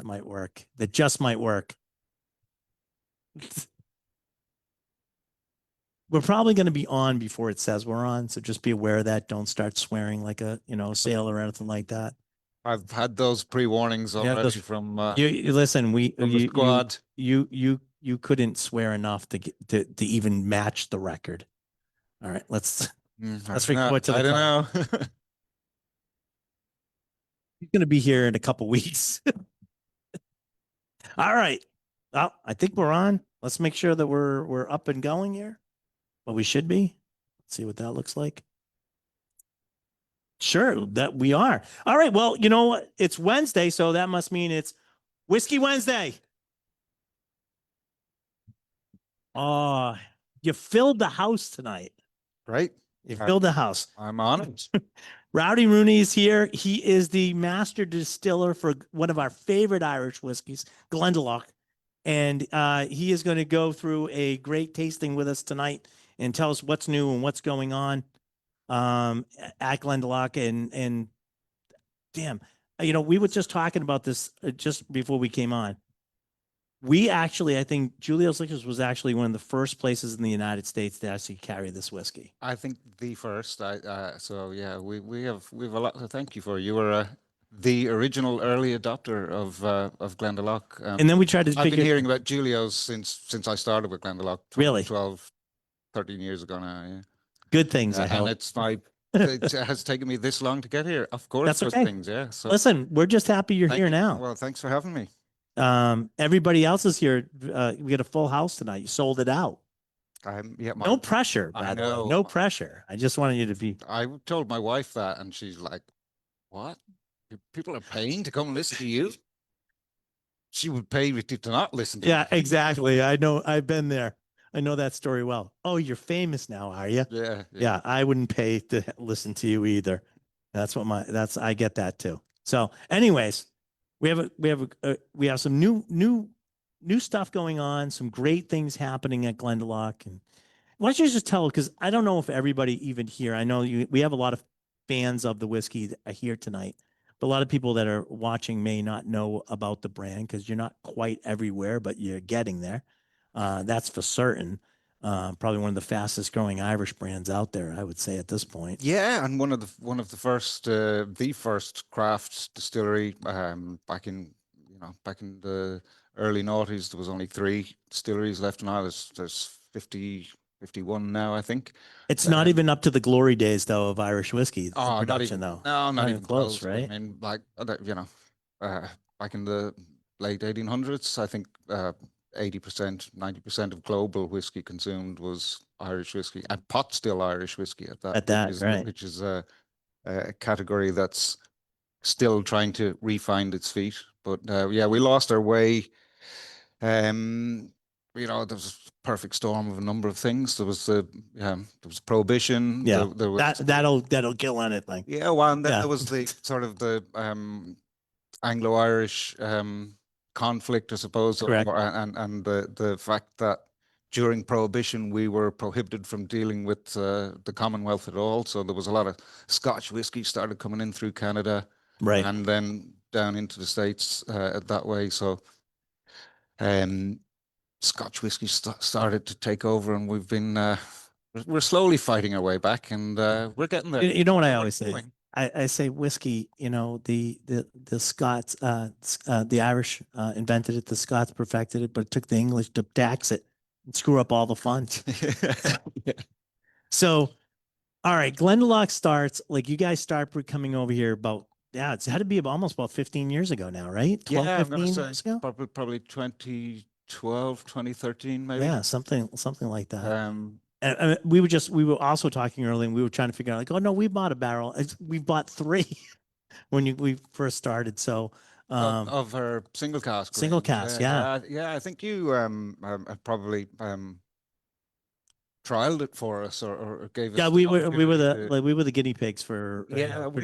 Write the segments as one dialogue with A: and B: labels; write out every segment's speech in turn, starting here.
A: That might work. That just might work. We're probably going to be on before it says we're on, so just be aware of that. Don't start swearing like a sailor or anything like that.
B: I've had those pre-warnings already from
A: you listen.
B: the squad.
A: You couldn't swear enough to get to even match the record. All right, let's report to the.
B: I don't know.
A: He's going to be here in a couple weeks. All right. Well, I think we're on. Let's make sure that we're up and going here. Well, we should be. Let's see what that looks like. Sure, that we are. All right. Well, you know what? It's Wednesday, so that must mean it's Whiskey Wednesday. Oh, you filled the house tonight.
B: Right.
A: You filled the house.
B: I'm on it.
A: Rowdy Rooney is here. He is the master distiller for one of our favorite Irish whiskeys, Glendalough. And he is going to go through a great tasting with us tonight and tell us what's new and what's going on at Glendalough. And damn, we were just talking about this just before we came on. We actually, I think Julio's Liquors was actually one of the first places in the United States to actually carry this whiskey.
B: I think the first. So yeah, we have a lot to thank you for. You were the original early adopter of Glendalough.
A: And then we tried to
B: I've been hearing about Julio's since I started with Glendalough.
A: Really?
B: 12, 13 years ago now. Yeah.
A: Good things, I hope.
B: And it has taken me this long to get here. Of course,
A: that's okay.
B: Things, yeah. So
A: listen, we're just happy you're here now.
B: Well, thanks for having me.
A: Everybody else is here. We got a full house tonight. You sold it out. No pressure, by the way. No pressure. I just wanted you to be.
B: I told my wife that, and she's like, "What? People are paying to come listen to you?" She would pay me to not listen to
A: me. Exactly. I know. I've been there. I know that story well. Oh, you're famous now, are you?
B: Yeah.
A: I wouldn't pay to listen to you either. I get that too. So, anyways, we have some new stuff going on, some great things happening at Glendalough. And why don't you just tell, because I don't know if everybody even here, I know we have a lot of fans of the whiskey that are here tonight, but a lot of people that are watching may not know about the brand because you're not quite everywhere, but you're getting there. That's for certain. Probably one of the fastest growing Irish brands out there, I would say at this point.
B: Yeah, and one of the first craft distillery back in the early noughties. There was only 3 distilleries left now. There's 51 now, I think.
A: It's not even up to the glory days though of Irish whiskey production,
B: though. No, not even close,
A: right?
B: I mean, back in the late 1800s, I think 80%, 90% of global whiskey consumed was Irish whiskey, and pot still Irish whiskey at that. Which is a category that's still trying to refine its feet. But we lost our way. There was a perfect storm of a number of things. There was prohibition.
A: Yeah, that'll kill anything.
B: Yeah, well, and then there was the sort of the Anglo-Irish conflict, I suppose, and the fact that during Prohibition we were prohibited from dealing with the Commonwealth at all. So there was a lot of Scotch whiskey started coming in through Canada,
A: right,
B: and then down into the States that way. So Scotch whiskey started to take over, and we're slowly fighting our way back, and we're getting there.
A: You know what I always say? I say whiskey, the Scots, the Irish invented it, the Scots perfected it, but it took the English to tax it and screw up all the fun.
B: Yeah.
A: So, all right, Glendalough starts, like you guys start coming over here it's had to be almost about 15 years ago now, right?
B: 12, 15 years ago? Probably 2012, 2013, maybe.
A: Yeah, something like that. And we were also talking earlier, and we were trying to figure out, like, oh no, we bought a barrel. We bought 3 when we first started. So
B: of her single cask.
A: Single cask, yeah.
B: I think you probably trialed it for us or gave us.
A: Yeah, we were the guinea pigs for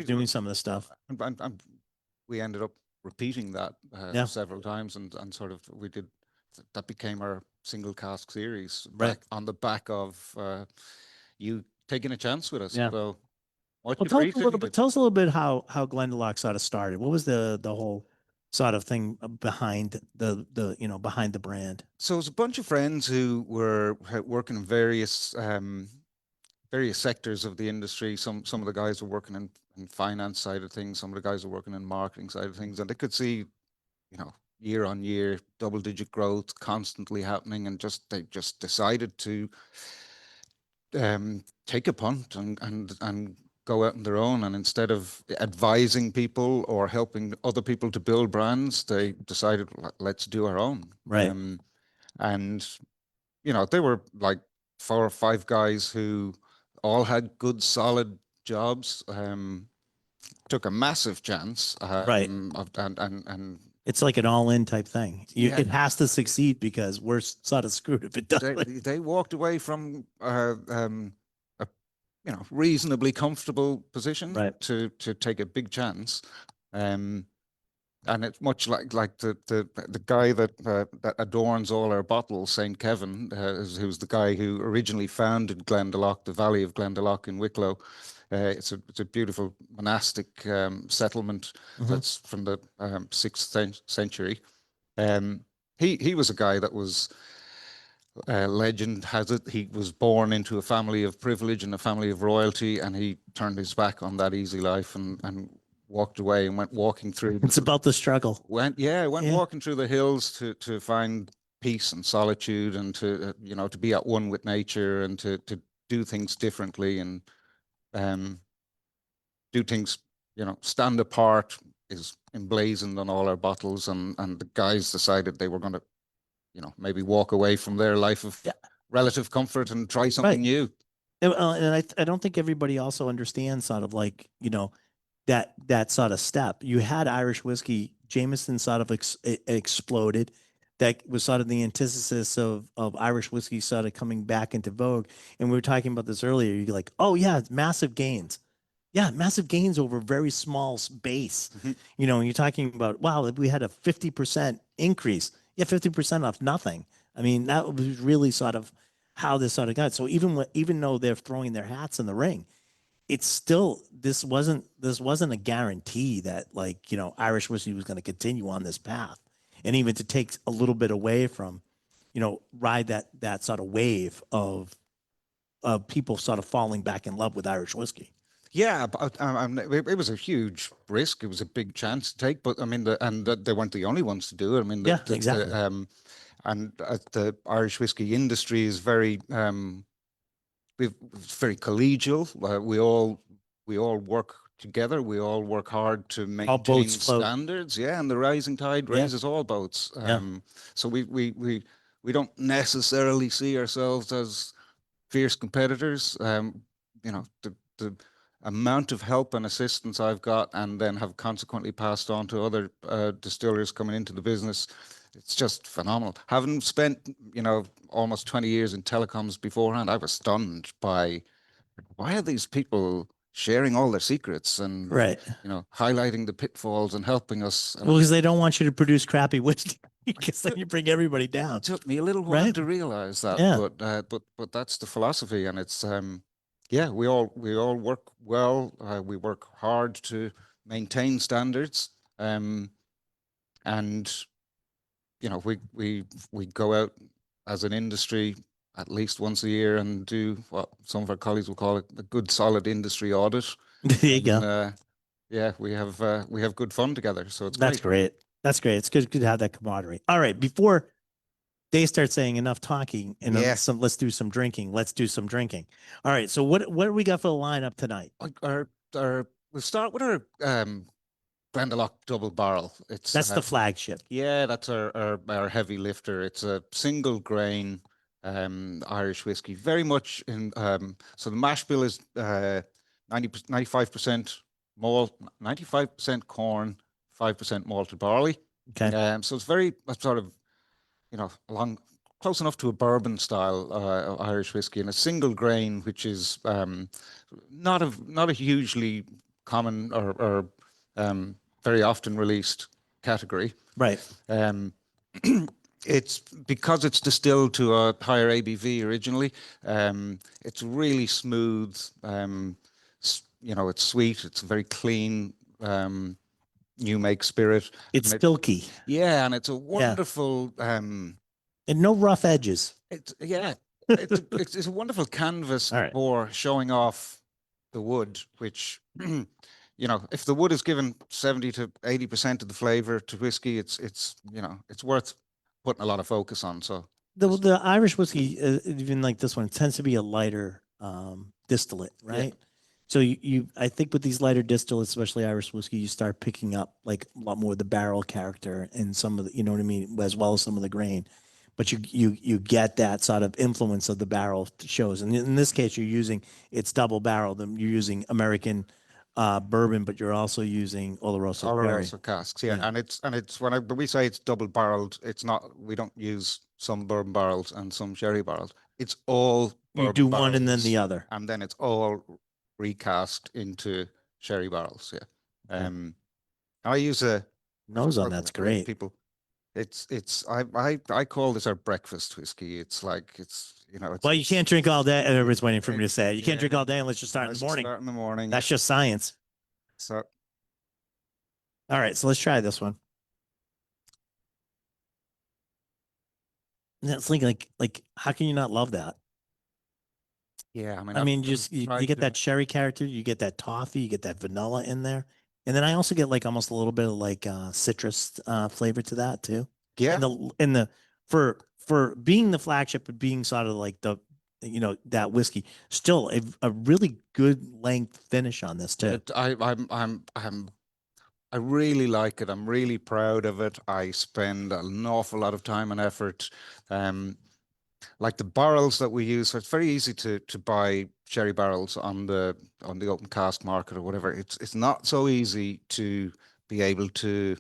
A: doing some of the stuff.
B: And we ended up repeating that several times, and sort of that became our single cask series, right, on the back of you taking a chance with us.
A: Yeah.
B: So
A: tell us a little bit how Glendalough sort of started. What was the whole sort of thing behind behind the brand?
B: So it was a bunch of friends who were working in various sectors of the industry. Some of the guys were working in finance side of things. Some of the guys were working in marketing side of things, and they could see, year on year, double-digit growth constantly happening, and they just decided to take a punt and go out on their own. And instead of advising people or helping other people to build brands, they decided, let's do our own.
A: Right.
B: And they were like 4 or 5 guys who all had good, solid jobs. Took a massive chance.
A: Right.
B: And
A: It's like an all-in type thing.
B: yeah,
A: It has to succeed because we're sort of screwed if it doesn't.
B: they walked away from a reasonably comfortable position
A: Right.
B: to take a big chance. And it's much like the guy that adorns all our bottles, Saint Kevin, who's the guy who originally founded Glendalough, the Valley of Glendalough in Wicklow. It's a beautiful monastic settlement that's from the 6th century. He was a guy that was, legend has it, he was born into a family of privilege and a family of royalty, and he turned his back on that easy life and walked away and went walking through.
A: It's about the struggle.
B: Went walking through the hills to find peace and solitude, and to be at one with nature, and to do things differently, and do things, stand apart is emblazoned on all our bottles. And the guys decided they were going to, maybe walk away from their life of relative comfort and try something new.
A: And I don't think everybody also understands sort of like, that sort of step. You had Irish whiskey, Jameson sort of exploded. That was sort of the antithesis of Irish whiskey sort of coming back into vogue. And we were talking about this earlier. You're like, oh yeah, it's massive gains. Yeah, massive gains over a very small base. You're talking about, wow, if we had a 50% increase. Yeah, 50% off nothing. I mean, that was really sort of how this sort of got. So even though they're throwing their hats in the ring, it's still this wasn't a guarantee that Irish whiskey was going to continue on this path, and even to take a little bit away from, ride that sort of wave of people sort of falling back in love with Irish whiskey.
B: Yeah, but it was a huge risk. It was a big chance to take, but I mean, they weren't the only ones to do it. I mean,
A: Exactly.
B: The Irish whiskey industry is very it's very collegial. We all work together. We all work hard to maintain
A: boats float.
B: standards. Yeah, and the rising tide raises all boats. So we don't necessarily see ourselves as fierce competitors. The amount of help and assistance I've got, and then have consequently passed on to other distillers coming into the business, it's just phenomenal. Having spent, almost 20 years in telecoms beforehand, I was stunned by, why are these people sharing all their secrets and
A: Right.
B: highlighting the pitfalls and helping us?
A: Well, because they don't want you to produce crappy whiskey, because then you bring everybody down.
B: It took me a little while to realize that, but that's the philosophy, and it's we all work well. We work hard to maintain standards, and we go out as an industry at least once a year and do what some of our colleagues will call it a good solid industry audit.
A: There you go.
B: We have good fun together, so it's
A: That's great. That's great. It's good to have that camaraderie. All right, before they start saying enough talking and let's do some drinking. Let's do some drinking. All right. So what do we got for the lineup tonight?
B: We'll start with our Glendalough double barrel.
A: That's the flagship.
B: Yeah, that's our heavy lifter. It's a single grain Irish whiskey, very much in so the mash bill is 95% malt, 95% corn, 5% malted barley.
A: Okay.
B: So it's very sort of along close enough to a bourbon style Irish whiskey, and a single grain, which is not a hugely common or very often released category.
A: Right.
B: It's because it's distilled to a higher ABV originally. It's really smooth. It's sweet. It's very clean. new make spirit.
A: It's
B: And
A: silky.
B: yeah, and it's a wonderful
A: And no rough edges.
B: it's it's a wonderful canvas
A: All right.
B: for showing off the wood, which you know, if the wood is given 70 to 80% of the flavor to whiskey, it's you know, it's worth putting a lot of focus on. So
A: The Irish whiskey, even like this one, tends to be a lighter distillate,
B: yeah,
A: right? So I think with these lighter distillates, especially Irish whiskey, you start picking up like a lot more of the barrel character and some of the, you know what I mean, as well as some of the grain. But you get that sort of influence of the barrel shows. And in this case, you're using it's double barreled. And you're using American bourbon, but you're also using Oloroso sherry.
B: Oloroso casks, yeah,
A: Yeah.
B: and it's when we say it's double barreled, it's not. We don't use some bourbon barrels and some sherry barrels. It's all
A: You do
B: bourbon
A: one and then
B: barrels,
A: the other.
B: and then it's all recast into sherry barrels. Yeah.
A: Okay.
B: I use a
A: Nose on
B: what
A: that's
B: I like
A: great.
B: people. I call this our breakfast whiskey. It's like you know.
A: Well, you can't drink all day. Everybody's waiting for me to say it. You can't
B: Yeah,
A: drink all day unless you start in
B: let's
A: the morning.
B: start in the morning.
A: That's just science.
B: So
A: All right, so let's try this one. That's like how can you not love that?
B: yeah,
A: I mean,
B: I've
A: just you
B: tried
A: get
B: to-
A: that cherry character, you get that toffee, you get that vanilla in there. And then I also get like almost a little bit of like citrus flavor to that too.
B: yeah.
A: And the for being the flagship, but being sort of like the that whiskey, still a really good length finish on this too.
B: I really like it. I'm really proud of it. I spend an awful lot of time and effort. Like the barrels that we use, so it's very easy to buy sherry barrels on the open cask market or whatever. It's not so easy to be able to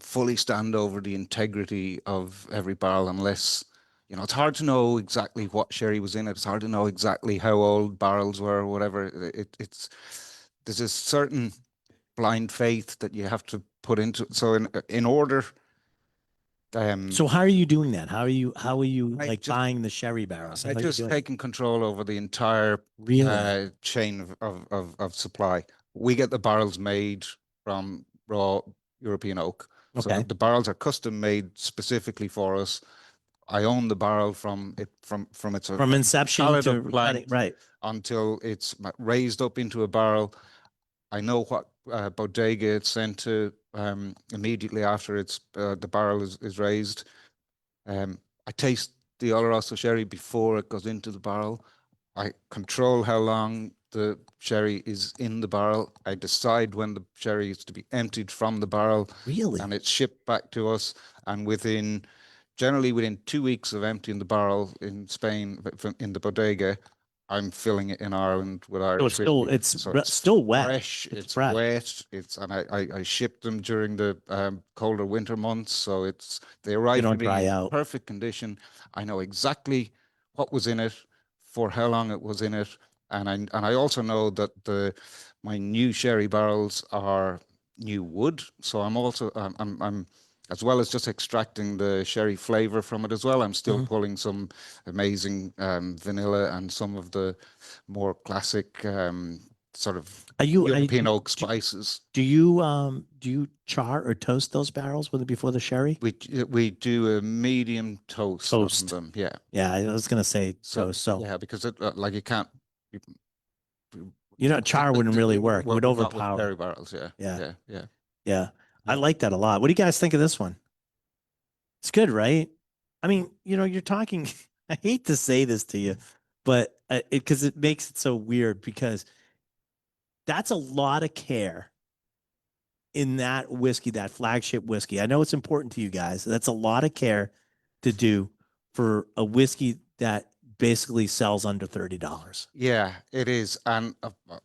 B: fully stand over the integrity of every barrel unless, you know, it's hard to know exactly what sherry was in it. It's hard to know exactly how old barrels were or whatever. There's a certain blind faith that you have to put into it. So in order,
A: So how are you doing that? How are you
B: I
A: like
B: just
A: buying the sherry barrels? How
B: I
A: are you
B: just
A: doing it?
B: taken control over the entire
A: Really?
B: chain of supply. We get the barrels made from raw European oak. So
A: Okay.
B: the barrels are custom made specifically for us. I own the barrel from its
A: From inception
B: pallet
A: to
B: of plant
A: right.
B: until it's raised up into a barrel. I know what bodega it's sent to immediately after the barrel is raised. I taste the Oloroso sherry before it goes into the barrel. I control how long the sherry is in the barrel. I decide when the sherry is to be emptied from the barrel,
A: Really?
B: and it's shipped back to us. And generally within 2 weeks of emptying the barrel in Spain, in the bodega, I'm filling it in Ireland with
A: So
B: Irish whiskey. So it's
A: still wet.
B: fresh,
A: It's
B: it's
A: fresh.
B: wet, and I ship them during the colder winter months, so they arrive
A: don't
B: to me
A: dry
B: in
A: out.
B: perfect condition. I know exactly what was in it, for how long it was in it, and I also know that my new sherry barrels are new wood, so I'm as well as just extracting the sherry flavor from it as well, I'm still
A: Mhm.
B: pulling some amazing vanilla and some of the more classic sort of
A: Are you
B: European oak spices.
A: do you char or toast those barrels with it before the sherry?
B: We do a medium toast on
A: Toast.
B: them, yeah.
A: Yeah, I was gonna say
B: So
A: toast. So
B: yeah, because like you can't.
A: char wouldn't really work. It would
B: Not with
A: overpower.
B: sherry barrels, yeah,
A: Yeah.
B: yeah, yeah.
A: Yeah. I
B: Yeah.
A: like that a lot. What do you guys think of this one? It's good, right? I mean, you're talking, I hate to say this to you, but because it makes it so weird because that's a lot of care in that whiskey, that flagship whiskey. I know it's important to you guys. That's a lot of care to do for a whiskey that basically sells under $30.
B: Yeah, it is, and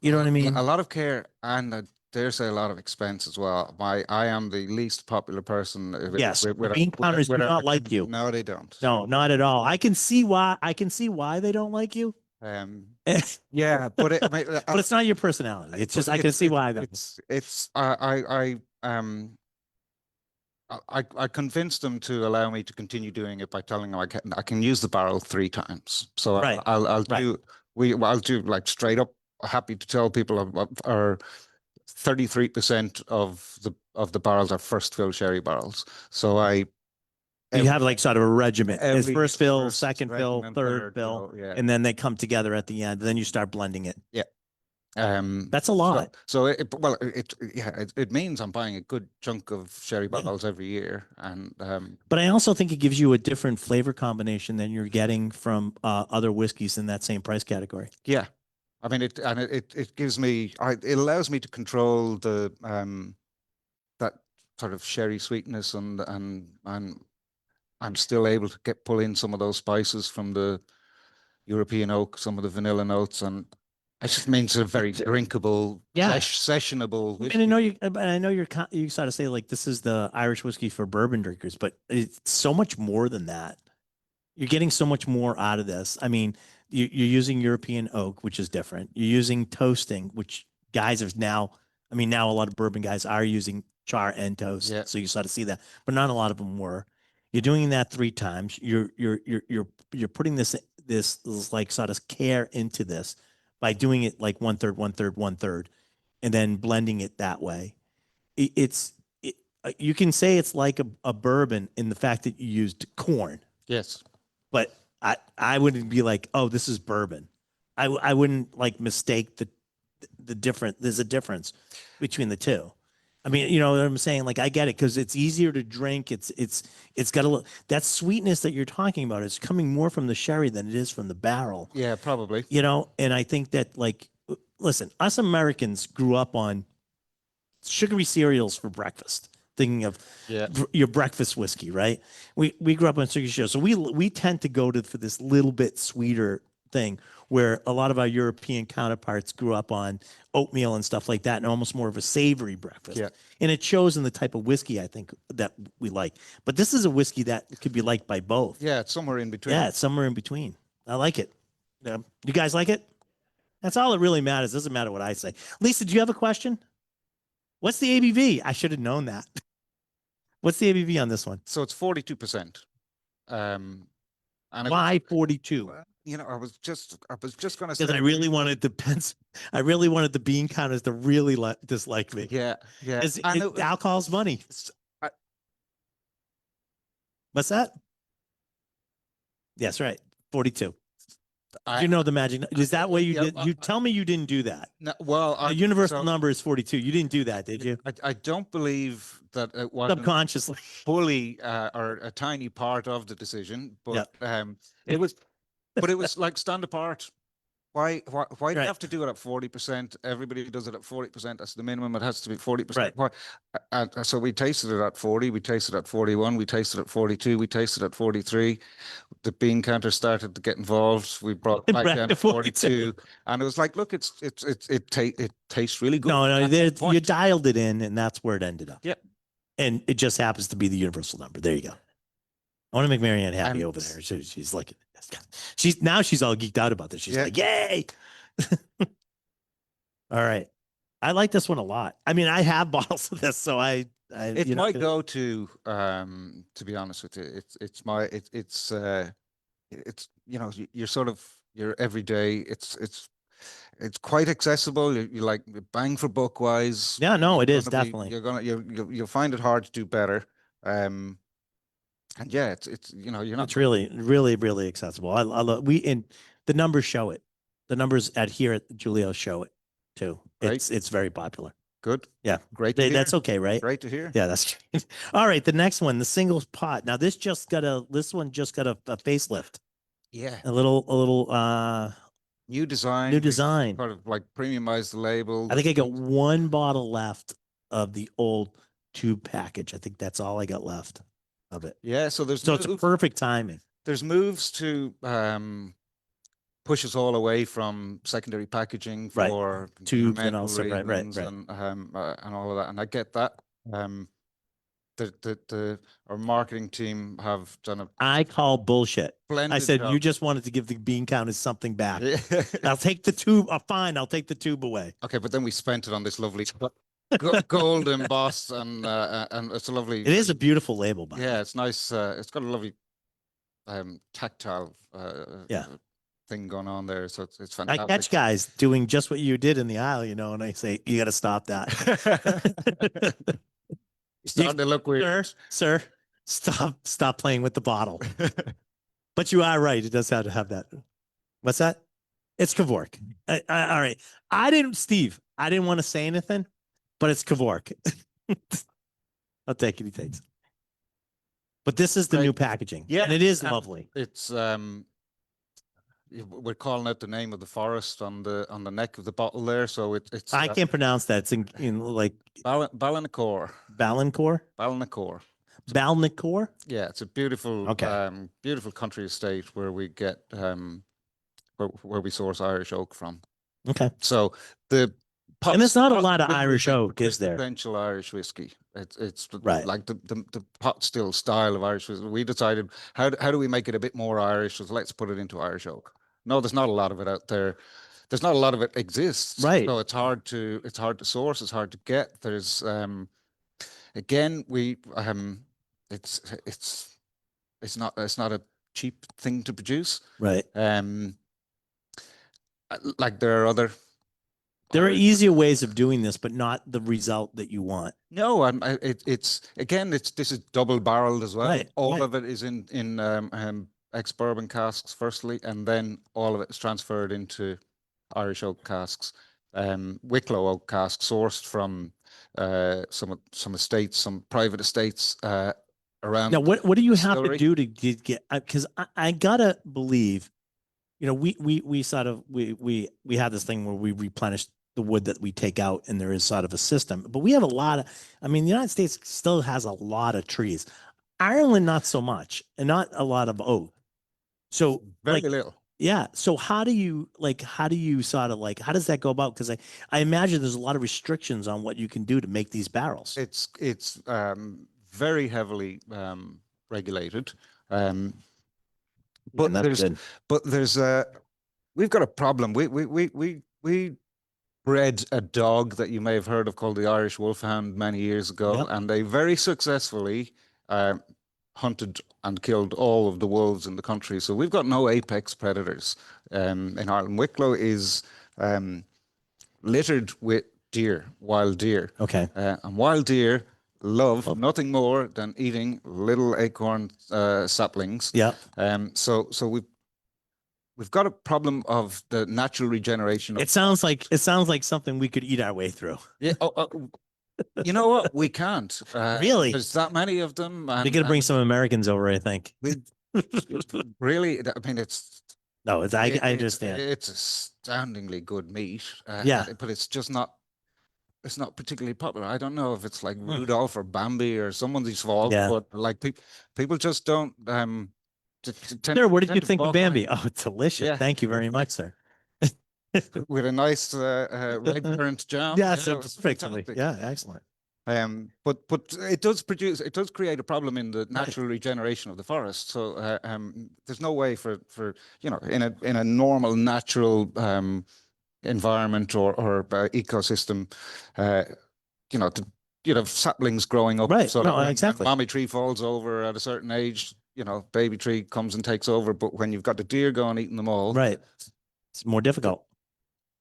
A: You know what I mean?
B: a lot of care, and dare say a lot of expense as well. I am the least popular person.
A: Yes, the
B: with
A: bean counters do not like you.
B: No, they don't.
A: No, not at all. I can see why. I can see why they don't like you. But
B: Yeah, but
A: it's not your personality. It's just I can see why though.
B: It's I convinced them to allow me to continue doing it by telling them I can use the barrel 3 times. So
A: Right.
B: I'll
A: Right.
B: do I'll do like straight up happy to tell people or 33% of the barrels are first fill sherry barrels. So
A: You have like sort of a regiment. It's
B: every
A: first fill,
B: first,
A: second fill,
B: and
A: third fill,
B: yeah.
A: and then they come together at the end. Then you start blending it.
B: Yeah.
A: That's a lot.
B: So it means I'm buying a good chunk of sherry barrels every year, and
A: But I also think it gives you a different flavor combination than you're getting from other whiskeys in that same price category.
B: yeah, I mean it gives me it allows me to control the that sort of sherry sweetness, and I'm still able to pull in some of those spices from the European oak, some of the vanilla notes, and it just means a very drinkable, sessionable whiskey.
A: And I know you sort of say like this is the Irish whiskey for bourbon drinkers, but it's so much more than that. You're getting so much more out of this. I mean, you're using European oak, which is different. You're using toasting, which guys are now. I mean, now a lot of bourbon guys are using char and toast,
B: Yeah.
A: so you sort of see that, but not a lot of them were. You're doing that 3 times. You're putting this like sort of care into this by doing it like 1/3, 1/3, 1/3, and then blending it that way. You can say it's like a bourbon in the fact that you used corn.
B: Yes.
A: But I wouldn't be like, oh, this is bourbon. I wouldn't like mistake the different. There's a difference between the two. I mean, you know what I'm saying? Like I get it because it's easier to drink. It's got a little that sweetness that you're talking about is coming more from the sherry than it is from the barrel.
B: Yeah, probably.
A: You know, and I think that like, listen, us Americans grew up on sugary cereals for breakfast. Thinking of your breakfast whiskey, right? We grew up on sugary cereals, so we tend to go for this little bit sweeter thing, where a lot of our European counterparts grew up on oatmeal and stuff like that, and almost more of a savory breakfast.
B: Yeah.
A: And it shows in the type of whiskey I think that we like. But this is a whiskey that could be liked by both.
B: Yeah, it's somewhere in between.
A: Yeah, it's somewhere in between. I like it. You guys like it? That's all that really matters. Doesn't matter what I say. Lisa, do you have a question? What's the ABV? I should have known that. What's the ABV on this one?
B: So it's 42%. And
A: why 42?
B: You know, I was just going to say,
A: because I really wanted the bean counters to really dislike me.
B: Yeah, yeah.
A: Alcohol's money. What's that? Yes, right. 42. You know the magic. Is that way you did? You tell me you didn't do that.
B: No, well,
A: the universal number is 42. You didn't do that, did you?
B: I don't believe that it was
A: subconsciously
B: fully or a tiny part of the decision, but it was. But it was like stand apart. Why do you have to do it at 40%? Everybody does it at 40%. That's the minimum. It has to be 40%. Why? So we tasted it at 40. We tasted it at 41. We tasted it at 42. We tasted it at 43. The bean counter started to get involved. We brought it back down to 42, and it was like, look, it tastes really good.
A: No, you dialed it in, and that's where it ended up.
B: Yep.
A: And it just happens to be the universal number. There you go. I want to make Marianne happy over there. She's like, she's all geeked out about this. She's like, yay. All right. I like this one a lot. I mean, I have bottles of this, so
B: it's my go-to, to be honest with you. It's you know, you're sort of your everyday, it's quite accessible. You like bang for buck wise.
A: Yeah, no, it is definitely.
B: You'll find it hard to do better. And yeah, it's you know, you're not.
A: It's really, really, really accessible. I love the numbers show it. The numbers here at Julio show it too. It's very popular.
B: Good.
A: Yeah.
B: Great to hear.
A: That's okay, right?
B: Great to hear.
A: Yeah, that's great. All right. The next one, the singles pot. Now this one just got a facelift.
B: Yeah.
A: A little
B: new design.
A: New design.
B: Sort of like premiumized the label.
A: I think I got one bottle left of the old tube package. I think that's all I got left of it.
B: Yeah, so
A: it's perfect timing.
B: There's moves to push us all away from secondary packaging for
A: tubes and also
B: and all of that, and I get that. Our marketing team have done
A: I call bullshit. I said
B: job.
A: You just wanted to give the bean counters something back. I'll take the tube. Fine, I'll take the tube away.
B: Okay, but then we spent it on this lovely gold embossed, and it's a lovely.
A: It is a beautiful label,
B: yeah, it's nice. It's got a lovely tactile thing going on there. So it's
A: I
B: fantastic.
A: catch guys doing just what you did in the aisle, you know, and I say, you got to stop that.
B: Starting to look weird.
A: Sir, stop playing with the bottle. But you are right. It does have to have that. What's that? It's Kavork. All right. I didn't want to say anything, but it's Kavork. I'll take it. He takes it. But this is the new packaging.
B: Yeah,
A: and it is lovely.
B: It's we're calling out the name of the forest on the neck of the bottle there. So it's
A: I can't pronounce that. It's in like
B: Ballinacor.
A: Ballincor.
B: Ballinacor.
A: Balnicor.
B: Yeah, it's a beautiful, beautiful country estate where we get where we source Irish oak from.
A: Okay.
B: So the
A: and there's not a lot of Irish oak, is there?
B: Essential Irish whiskey. It's
A: right.
B: like the pot still style of Irish whiskey. We decided how do we make it a bit more Irish? So let's put it into Irish oak. No, there's not a lot of it out there. There's not a lot of it exists.
A: Right.
B: So it's hard to source. It's hard to get. There's again we it's not a cheap thing to produce.
A: Right.
B: Like there are other.
A: There are easier ways of doing this, but not the result that you want.
B: No, it's again, this is double barreled as well.
A: Right,
B: all of it is in ex-bourbon casks firstly, and then all of it is transferred into Irish oak casks, Wicklow oak casks sourced from some estates, some private estates around.
A: Now, what do you have to do to get? Because I gotta believe, you know, we sort of we have this thing where we replenish the wood that we take out, and there is sort of a system. But we have a lot of. I mean, the United States still has a lot of trees. Ireland, not so much, and not a lot of oak. So
B: very little.
A: Yeah. So how do you sort of like, how does that go about? Because I imagine there's a lot of restrictions on what you can do to make these barrels.
B: It's very heavily regulated. But there's we've got a problem. We bred a dog that you may have heard of called the Irish Wolfhound many years ago,
A: yep.
B: and they very successfully hunted and killed all of the wolves in the country. So we've got no apex predators in Ireland. Wicklow is littered with deer, wild deer.
A: Okay.
B: And wild deer love nothing more than eating little acorn saplings.
A: Yeah.
B: So we've got a problem of the natural regeneration.
A: It sounds like something we could eat our way through.
B: Yeah. You know what? We can't.
A: Really?
B: There's that many of them.
A: You're going to bring some Americans over, I think.
B: Really? I mean, it's...
A: No, I understand.
B: It's astoundingly good meat.
A: Yeah.
B: But it's just not... It's not particularly popular. I don't know if it's like Rudolph or Bambi or someone's fault, but like people just don't...
A: Sir, what did you think of Bambi? Oh, it's delicious. Yeah. Thank you very much, sir.
B: With a nice red currant jam.
A: Yes, perfectly. Yeah, excellent.
B: But it does create a problem in the natural regeneration of the forest. So there's no way for you know, in a normal natural environment or ecosystem, you know, you'd have saplings growing up.
A: Right.
B: So
A: no, exactly.
B: Mommy tree falls over at a certain age, you know, baby tree comes and takes over. But when you've got the deer going eating them all,
A: right, it's more difficult.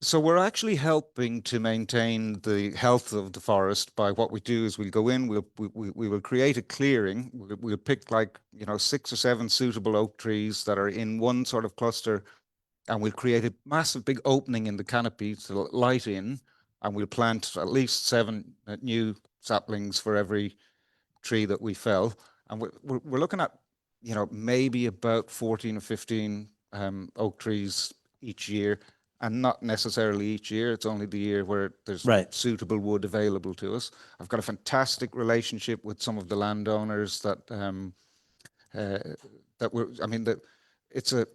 B: So we're actually helping to maintain the health of the forest by what we do is we'll go in, we will create a clearing. We'll pick like, you know, 6 or 7 suitable oak trees that are in one sort of cluster, and we'll create a massive big opening in the canopy to light in, and we'll plant at least 7 new saplings for every tree that we fell. And we're looking at, you know, maybe about 14 or 15 oak trees each year. And not necessarily each year. It's only the year where there's suitable wood available to us. I've got a fantastic relationship with some of the landowners that I mean, that it's a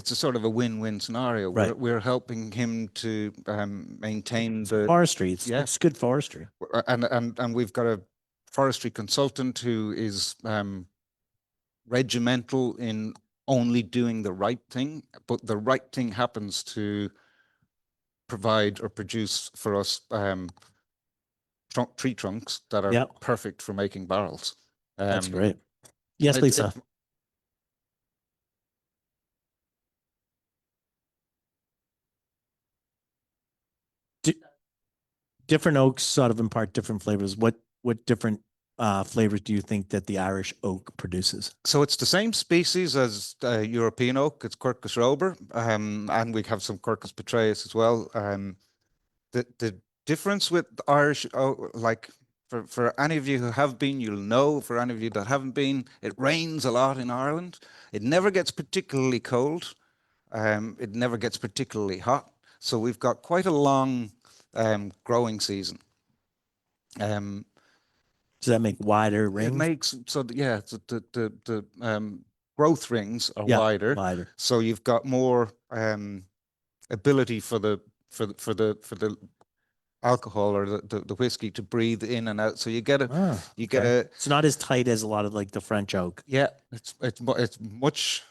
B: sort of a win-win scenario.
A: Right.
B: We're helping him to maintain the
A: forestry. It's good forestry.
B: And we've got a forestry consultant who is regimental in only doing the right thing, but the right thing happens to provide or produce for us tree trunks that are perfect for making barrels.
A: That's great. Yes, Lisa. different oaks sort of impart different flavors. What different flavors do you think that the Irish oak produces?
B: So it's the same species as European oak. It's Quercus robur, and we have some Quercus petraeus as well. The difference with the Irish oak, like for any of you who have been, you'll know. For any of you that haven't been, it rains a lot in Ireland. It never gets particularly cold. It never gets particularly hot. So we've got quite a long growing season.
A: Does that make wider rings?
B: It makes so yeah, the growth rings are
A: Yeah,
B: wider,
A: wider.
B: so you've got more ability for the alcohol or the whiskey to breathe in and out. So you get
A: It's not as tight as a lot of like the French oak.
B: yeah, it's much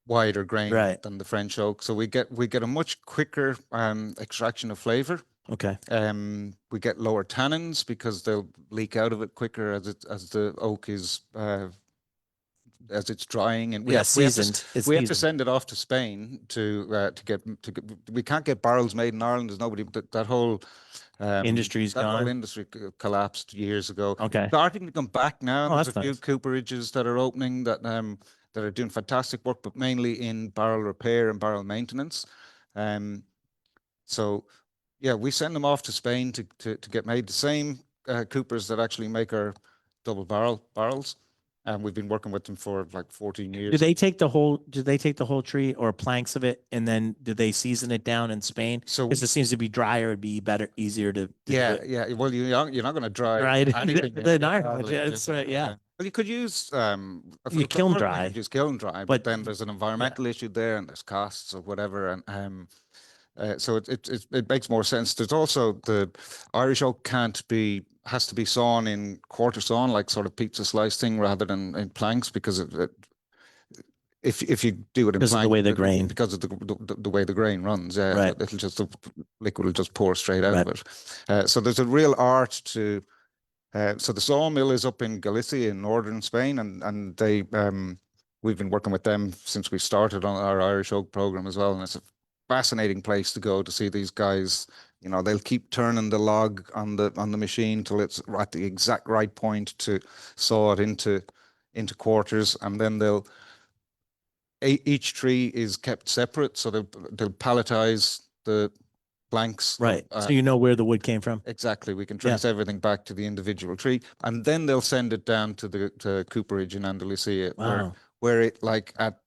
B: wider grain
A: Right.
B: than the French oak. So we get a much quicker extraction of flavor.
A: Okay.
B: We get lower tannins because they'll leak out of it quicker as the oak is as it's drying, and we have to send it off to Spain to get we can't get barrels made in Ireland. There's nobody that whole
A: industry's
B: that
A: gone.
B: whole industry collapsed years ago.
A: Okay.
B: Starting to come back now.
A: Oh,
B: There's
A: that's
B: a few
A: nice.
B: cooperages that are opening that are doing fantastic work, but mainly in barrel repair and barrel maintenance. So yeah, we send them off to Spain to get made. The same coopers that actually make our double barrels. And we've been working with them for like 14 years.
A: Do they take the whole tree or planks of it, and then do they season it down in Spain?
B: So
A: because it seems to be drier, it'd be easier to
B: yeah,
A: do it.
B: yeah. Well, you're not going to dry
A: it
B: anything
A: in Ireland. That's right. Yeah.
B: Well, you could use
A: You kiln dry.
B: You could use kiln dry,
A: But-
B: but then there's an environmental issue there, and there's costs or whatever, and so it makes more sense. There's also the Irish oak has to be sawn in quarter sawn, like sort of pizza slice thing, rather than in planks, because if you do it in
A: Because of the way the grain.
B: because of the way the grain runs, yeah,
A: Right.
B: the liquid will just pour straight out
A: Right.
B: of it. So there's a real art to. So the sawmill is up in Galicia in northern Spain, and they we've been working with them since we started on our Irish oak program as well, and it's a fascinating place to go to see these guys. You know, they'll keep turning the log on the machine till it's at the exact right point to saw it into quarters, and then each tree is kept separate, so they'll palletize the planks.
A: Right. So you know where the wood came from.
B: Exactly. We can trace everything back to the individual tree, and then they'll send it down to the cooperage in Andalusia,
A: Wow.
B: where it like at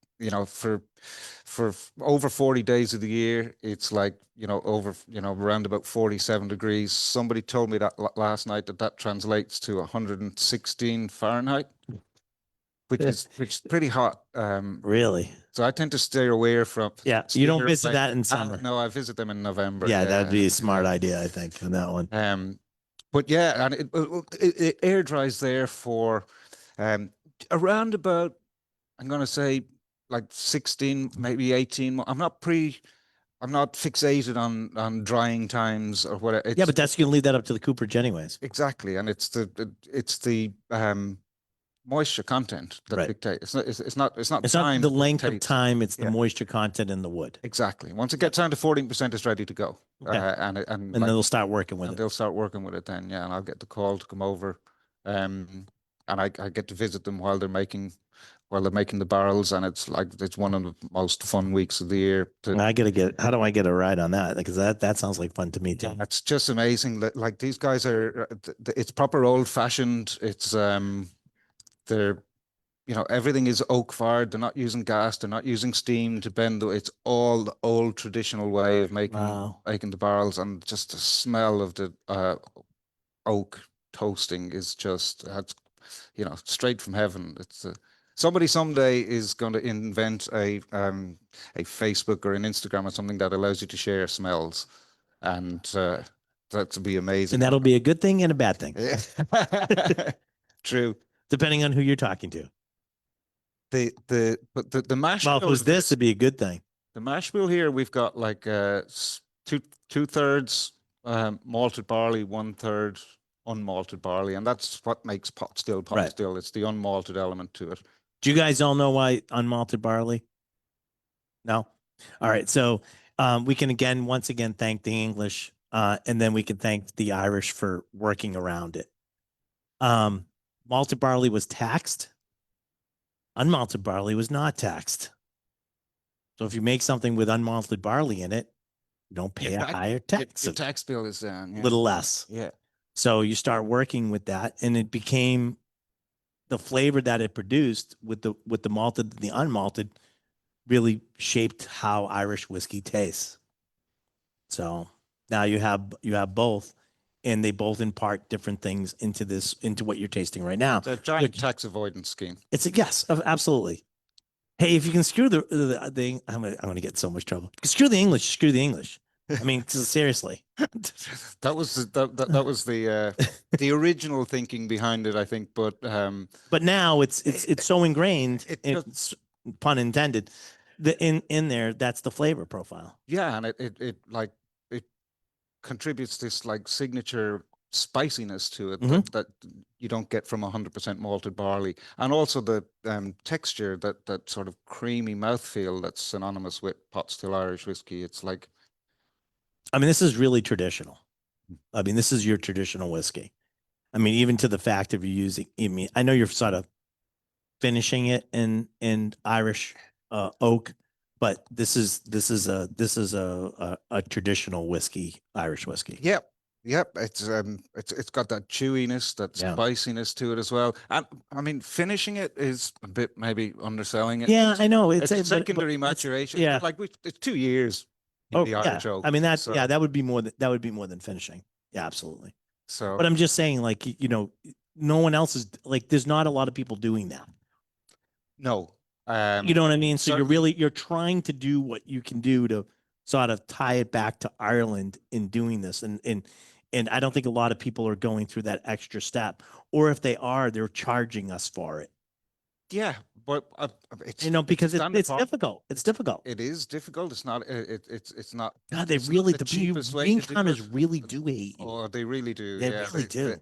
B: for over 40 days of the year, it's like around about 47 degrees. Somebody told me that last night that translates to 116 Fahrenheit, which is pretty hot.
A: Really?
B: So I tend to stay away from.
A: Yeah. You don't visit that in summer.
B: No, I visit them in November.
A: Yeah, that'd be a smart idea, I think, on that one.
B: But yeah, and it air dries there for around about, I'm going to say like 16, maybe 18. I'm not fixated on drying times or whatever.
A: Yeah, but that's you can leave that up to the cooperage anyways.
B: Exactly, and it's the moisture content that dictates. It's not
A: the length of time. It's the moisture content in the wood.
B: Exactly. Once it gets down to 14%, it's ready to go.
A: Okay. And they'll start working with it.
B: They'll start working with it then, yeah. And I'll get the call to come over, and I get to visit them while they're making the barrels, and it's one of the most fun weeks of the year.
A: How do I get a ride on that? Because that sounds like fun to me too.
B: It's just amazing that like these guys are. It's proper old fashioned. It's everything is oak fired. They're not using gas. They're not using steam to bend. It's all the old traditional way of making the barrels, and just the smell of the oak toasting is just straight from heaven. It's somebody someday is going to invent a Facebook or an Instagram or something that allows you to share smells, and that'll be amazing.
A: And that'll be a good thing and a bad thing.
B: True.
A: Depending on who you're talking to.
B: The mash bill.
A: Well, who's this would be a good thing.
B: The mash bill here, we've got like two-thirds malted barley, 1/3 unmalted barley, and that's what makes pot still. It's the unmalted element to it.
A: Do you guys all know why unmalted barley? No? All right. So we can once again thank the English And then we can thank the Irish for working around it. Malted barley was taxed. Unmalted barley was not taxed. So if you make something with unmalted barley in it, you don't pay a higher tax.
B: Your tax bill is down.
A: A
B: Yeah.
A: little less.
B: Yeah.
A: So you start working with that, and it became the flavor that it produced with the malted and the unmalted really shaped how Irish whiskey tastes. So now you have both, and they both impart different things into what you're tasting right now.
B: It's a giant tax avoidance scheme.
A: It's a yes, absolutely. Hey, if you can screw the thing, I'm gonna get in so much trouble. Screw the English, screw the English. I mean, seriously.
B: That was the original thinking behind it, I think. But
A: now it's so ingrained.
B: It's
A: pun intended. In there, that's the flavor profile.
B: Yeah, and it contributes this like signature spiciness to it that you don't get from 100% malted barley, and also the texture, that sort of creamy mouthfeel that's synonymous with pot still Irish whiskey. It's like,
A: I mean, this is really traditional. I mean, this is your traditional whiskey. I mean, even to the fact of you using, I know you're sort of finishing it in Irish oak, but this is a traditional whiskey, Irish whiskey.
B: Yep. It's got that chewiness, that spiciness to it as well. And I mean, finishing it is a bit maybe underselling it.
A: Yeah, I know.
B: It's a secondary maturation.
A: Yeah,
B: like it's 2 years in the Irish oak.
A: I mean, that would be more than finishing. Yeah, absolutely.
B: So,
A: but I'm just saying, like, no one else is like, there's not a lot of people doing that.
B: No.
A: You know what I mean? So you're trying to do what you can do to sort of tie it back to Ireland in doing this. And I don't think a lot of people are going through that extra step, or if they are, they're charging us for it.
B: Yeah, but it's,
A: because it's difficult. It's difficult.
B: It is difficult. It's not. It's not.
A: God, they really the cheapest way. Bean counters really do hate you.
B: Oh, they really do.
A: They really do.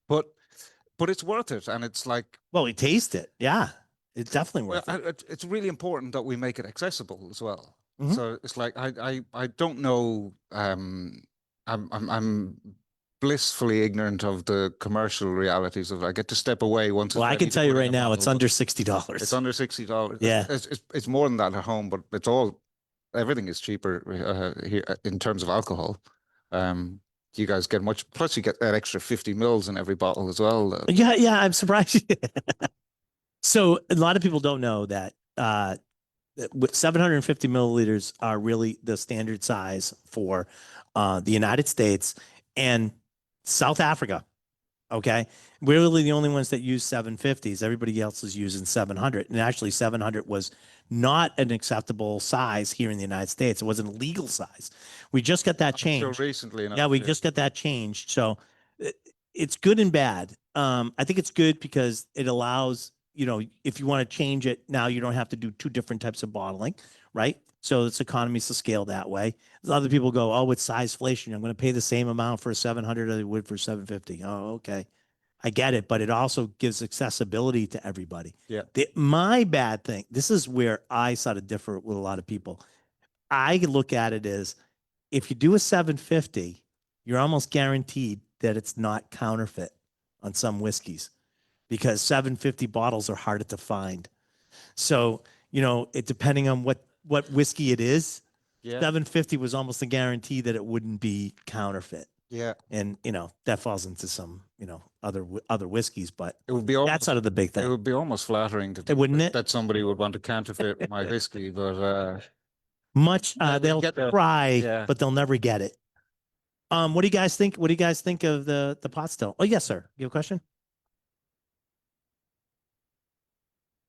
B: But it's worth it, and it's like,
A: well, we taste it. Yeah, it's definitely worth it.
B: It's really important that we make it accessible as well. So it's like I don't know. I'm blissfully ignorant of the commercial realities of it. I get to step away once.
A: Well, I can tell you right now, it's under $60.
B: It's under $60.
A: Yeah,
B: it's more than that at home, but everything is cheaper here in terms of alcohol. You guys get much, plus you get that extra 50 mils in every bottle as well.
A: Yeah, I'm surprised. So a lot of people don't know that 750 milliliters are really the standard size for the United States and South Africa. Okay. We're really the only ones that use 750s. Everybody else is using 700. And actually 700 was not an acceptable size here in the United States. It wasn't a legal size. We just got that changed.
B: So recently enough.
A: Yeah, we just got that changed. So it's good and bad. I think it's good because it allows, if you want to change it now, you don't have to do two different types of bottling, right? So it's economies of scale that way. Other people go, oh, it's sizeflation. I'm going to pay the same amount for a 700 as I would for 750. Oh, okay. I get it, but it also gives accessibility to everybody.
B: Yeah.
A: My bad thing, this is where I sort of differ with a lot of people. I look at it as if you do a 750, you're almost guaranteed that it's not counterfeit on some whiskeys because 750 bottles are harder to find. So, it depending on what whiskey it is, 750 was almost a guarantee that it wouldn't be counterfeit.
B: Yeah.
A: And, that falls into some, other whiskeys, but
B: it would be
A: that's sort of the big thing.
B: It would be almost flattering to think that somebody would want to counterfeit my whiskey, but
A: they'll try, but they'll never get it. What do you guys think? What do you guys think of the pot still? Oh, yes, sir. You have a question?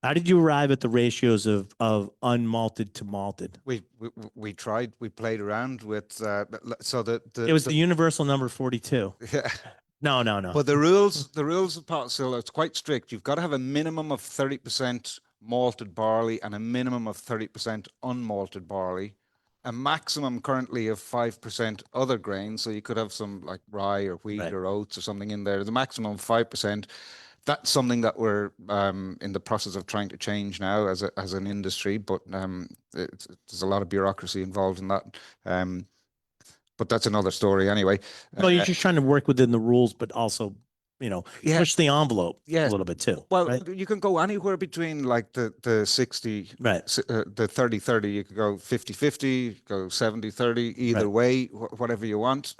A: How did you arrive at the ratios of unmalted to malted?
B: We tried. We played around with so
A: it was the universal number 42.
B: Yeah.
A: No.
B: But the rules of pot still, it's quite strict. You've got to have a minimum of 30% malted barley and a minimum of 30% unmalted barley, a maximum currently of 5% other grains. So you could have some like rye or wheat or oats or something in there. The maximum 5%. That's something that we're in the process of trying to change now as an industry, but there's a lot of bureaucracy involved in that. but that's another story anyway.
A: Well, you're just trying to work within the rules, but also,
B: Yeah.
A: push the envelope
B: Yeah.
A: a little bit too.
B: Well,
A: right?
B: you can go anywhere between like the 60,
A: Right.
B: the 30-30. You could go 50-50, go 70-30, either
A: Right.
B: way, whatever you want.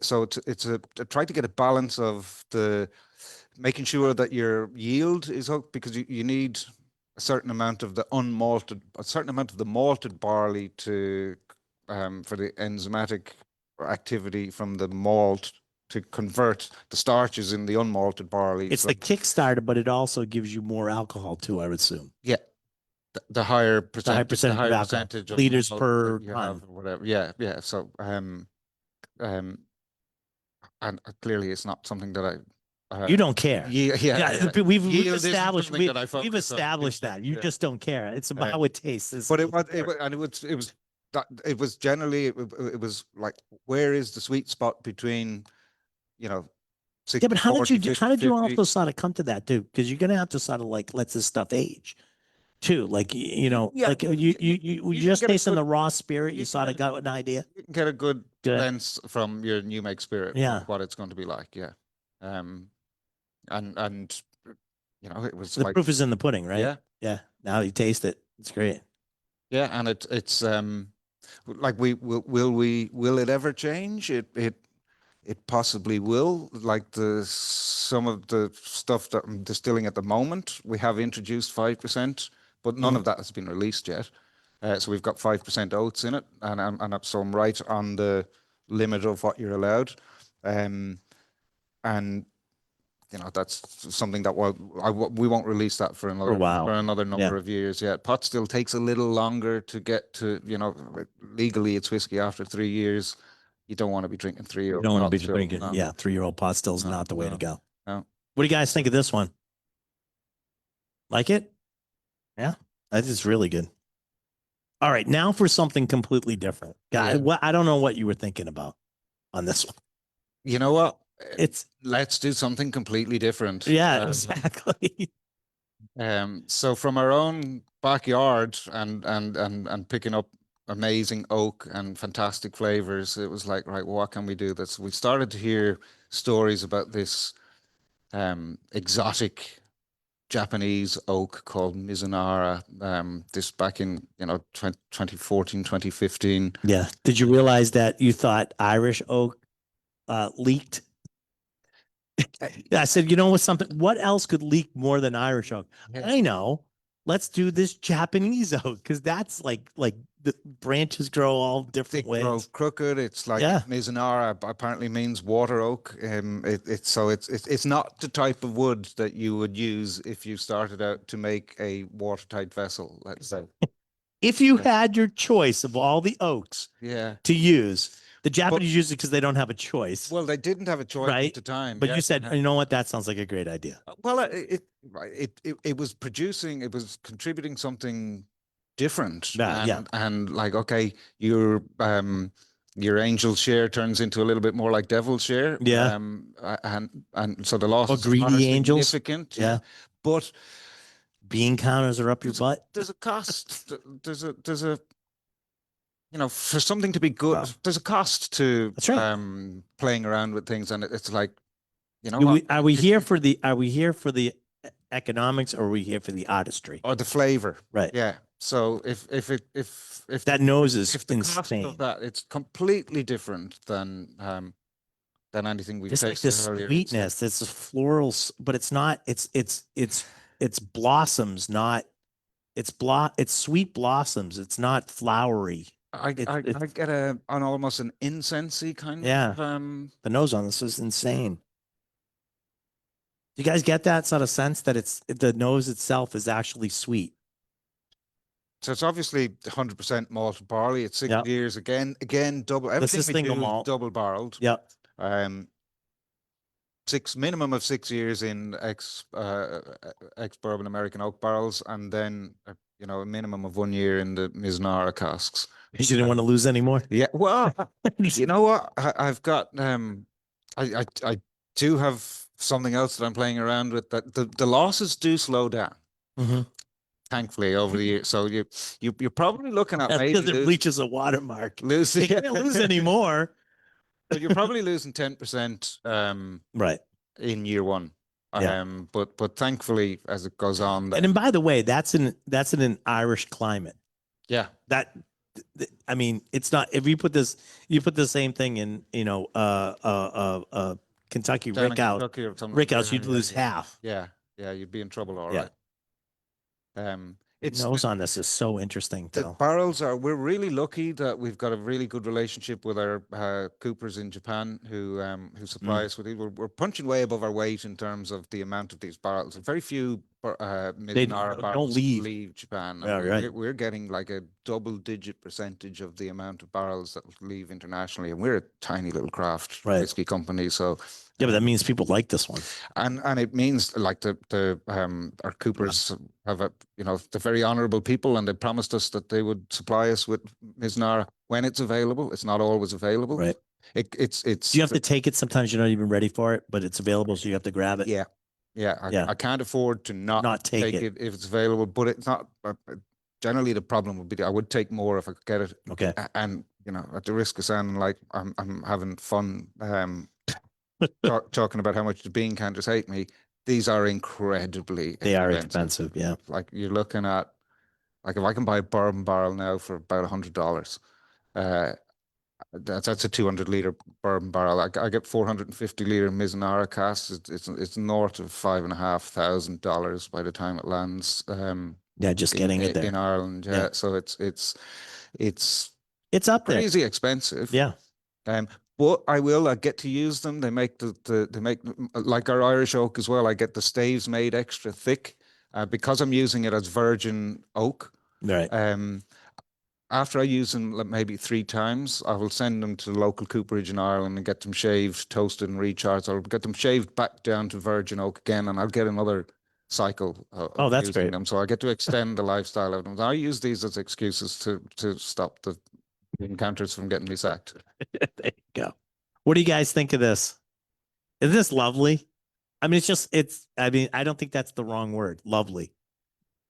B: So it's try to get a balance of the making sure that your yield is up, because you need a certain amount of the malted barley to for the enzymatic activity from the malt to convert the starches in the unmalted barley.
A: It's the Kickstarter, but it also gives you more alcohol too, I would assume.
B: Yeah, the higher percentage,
A: of alcohol, liters
B: malt
A: per
B: that you
A: ton.
B: have or whatever. Yeah, yeah. So and clearly it's not something that I
A: You don't care.
B: yeah.
A: We've
B: Yield isn't
A: established
B: something that I
A: we've
B: focus on.
A: established that. You
B: Yeah.
A: just don't care. It's about how it tastes.
B: But it was generally it was like, where is the sweet spot between, you know, 60,
A: Yeah, but how
B: 40,
A: did you
B: 50,
A: how did you
B: 50?
A: also sort of come to that too? Because you're gonna have to sort of like let this stuff age too. Like
B: Yeah,
A: like you
B: can
A: just
B: get a
A: tasting
B: good-
A: the raw spirit, you
B: you
A: sort of
B: can-
A: got an idea.
B: You can get a good
A: Good.
B: sense from your new make spirit
A: Yeah.
B: of what it's going to be like. Yeah. And it was
A: The
B: like,
A: proof is in the pudding, right?
B: yeah,
A: Yeah. Now you taste it. It's great.
B: yeah, and it's like, will it ever change? It possibly will. Like some of the stuff that I'm distilling at the moment, we have introduced 5%, but none of that has been released yet. So we've got 5% oats in it, so I'm right on the limit of what you're allowed. And that's something that we won't release that for
A: For a while.
B: another number
A: Yeah.
B: of years yet. Pot still takes a little longer to get to, legally it's whiskey after 3 years. You don't want to be drinking 3
A: You
B: years.
A: don't want to be drinking. Yeah, 3-year-old pot still's
B: No,
A: not the way to go.
B: no.
A: What do you guys think of this one? Like it? Yeah, that is really good. All right, now for something completely different. Guy,
B: Yeah.
A: I don't know what you were thinking about on this one.
B: You know what?
A: It's
B: Let's do something completely different.
A: yeah, exactly.
B: So from our own backyard and picking up amazing oak and fantastic flavors, it was like, right, well, what can we do? We started to hear stories about this exotic Japanese oak called Mizunara. This back in 2014, 2015.
A: Yeah. Did you realize that you thought Irish oak leaked? I said, what else could leak more than Irish oak?
B: Yeah.
A: I know. Let's do this Japanese oak, because that's like the branches grow all different
B: They grow
A: ways.
B: crooked. It's like,
A: Yeah.
B: Mizunara apparently means water oak. It's not the type of wood that you would use if you started out to make a watertight vessel, let's say.
A: If you had your choice of all the oaks
B: Yeah.
A: to use, the Japanese use it because they don't have a choice.
B: Well, they didn't have a choice
A: Right.
B: at the time.
A: But
B: yeah.
A: you said, you know what? That sounds like a great idea.
B: Well, it was contributing something different.
A: Yeah.
B: And like, okay, your angel's share turns into a little bit more like devil's share.
A: Yeah.
B: And so the losses
A: greedy
B: are
A: angels.
B: significant.
A: Yeah.
B: But
A: bean counters are up your butt.
B: there's a cost. There's a for something to be good, there's a cost to
A: That's right.
B: playing around with things, and it's like,
A: Are we here for the economics, or are we here for the artistry
B: or the flavor?
A: Right.
B: Yeah. So if
A: that nose is
B: the cost
A: insane.
B: of that, it's completely different than anything we've
A: It's like
B: tasted
A: this
B: earlier.
A: sweetness. It's florals, but it's not. It's blossoms, not. It's sweet blossoms. It's not flowery.
B: I get an almost an incensey kind
A: Yeah.
B: of
A: The nose on this is insane. Do you guys get that sort of sense that the nose itself is actually sweet?
B: So it's obviously 100% malted barley. It's 6 years again, double. Everything
A: is
B: we
A: single
B: do
A: malt.
B: double barreled.
A: Yep.
B: Minimum of 6 years in ex bourbon American oak barrels, and then a minimum of 1 year in the Mizunara casks.
A: You didn't want to lose anymore.
B: Yeah, well, you know what? I've got I do have something else that I'm playing around with. That the losses do slow down.
A: Mm-hmm.
B: thankfully over the years. So you're probably looking at
A: That's
B: maybe
A: because it bleaches a watermark.
B: losing.
A: You can't lose anymore.
B: So you're probably losing 10%
A: Right.
B: in year one.
A: Yeah.
B: But thankfully, as it goes on,
A: And then by the way, that's in an Irish climate.
B: yeah,
A: That I mean, it's not if you put the same thing in, Kentucky
B: down in
A: Rickhouse,
B: Kentucky or something.
A: you'd lose half.
B: Yeah, yeah, you'd be in trouble, all
A: Yeah.
B: right. It's
A: Nose on this is so interesting,
B: the
A: though.
B: barrels are. We're really lucky that we've got a really good relationship with our coopers in Japan who supply us with it. We're punching way above our weight in terms of the amount of these barrels. Very few Mizunara
A: don't
B: barrels
A: leave.
B: Japan,
A: Yeah,
B: and
A: right.
B: we're getting like a double-digit percentage of the amount of barrels that leave internationally, and we're a tiny little craft
A: Right.
B: whiskey company, so.
A: Yeah, but that means people like this one.
B: And it means like the our coopers have they're very honorable people, and they promised us that they would supply us with Mizunara when it's available. It's not always available.
A: Right.
B: It's
A: Do you have to take it? Sometimes you're not even ready for it, but it's available, so you have to grab it.
B: yeah. I can't afford to not
A: take it
B: if it's available, but it's not. Generally, the problem would be I would take more if I could get it.
A: Okay.
B: And at the risk of sounding like I'm having fun, talking about how much the bean counters hate me. These are incredibly expensive.
A: They are expensive, yeah.
B: Like you're looking at, like if I can buy a bourbon barrel now for about $100, that's a 200-liter bourbon barrel. I get 450-liter Mizunara casks. It's north of $5,500 by the time it lands.
A: Yeah, just getting it there
B: in Ireland. Yeah, so it's
A: up there.
B: crazy expensive.
A: Yeah.
B: But I get to use them. They make they make like our Irish oak as well. I get the staves made extra thick because I'm using it as virgin oak.
A: Right.
B: After I use them like maybe 3 times, I will send them to the local cooperage in Ireland and get them shaved, toasted, and recharged. I'll get them shaved back down to virgin oak again, and I'll get another cycle of
A: that's
B: using
A: great.
B: them. So I get to extend the lifestyle of them. I use these as excuses to stop the encounters from getting me sacked.
A: There you go. What do you guys think of this? Is this lovely? I mean, I don't think that's the wrong word. Lovely.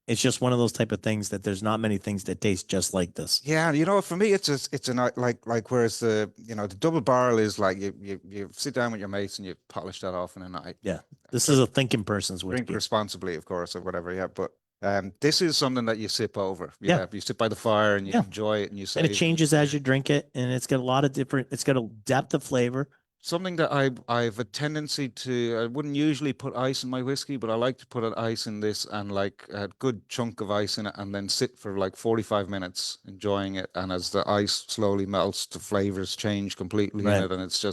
A: It's just one of those type of things that there's not many things that taste just like this.
B: Yeah, for me, it's a night like whereas the the double barrel is like you sit down with your mates and you polish that off in a night.
A: Yeah, this is a thinking person's whiskey.
B: Drink responsibly, of course, or whatever. Yeah, but this is something that you sip over.
A: Yeah.
B: You sit by the fire and you enjoy it, and you say,
A: and it changes as you drink it, and it's got a lot of different. It's got a depth of flavor.
B: Something that I've a tendency to. I wouldn't usually put ice in my whiskey, but I like to put an ice in this and like a good chunk of ice in it, and then sit for like 45 minutes enjoying it. And as the ice slowly melts, the flavors change completely in it, and it's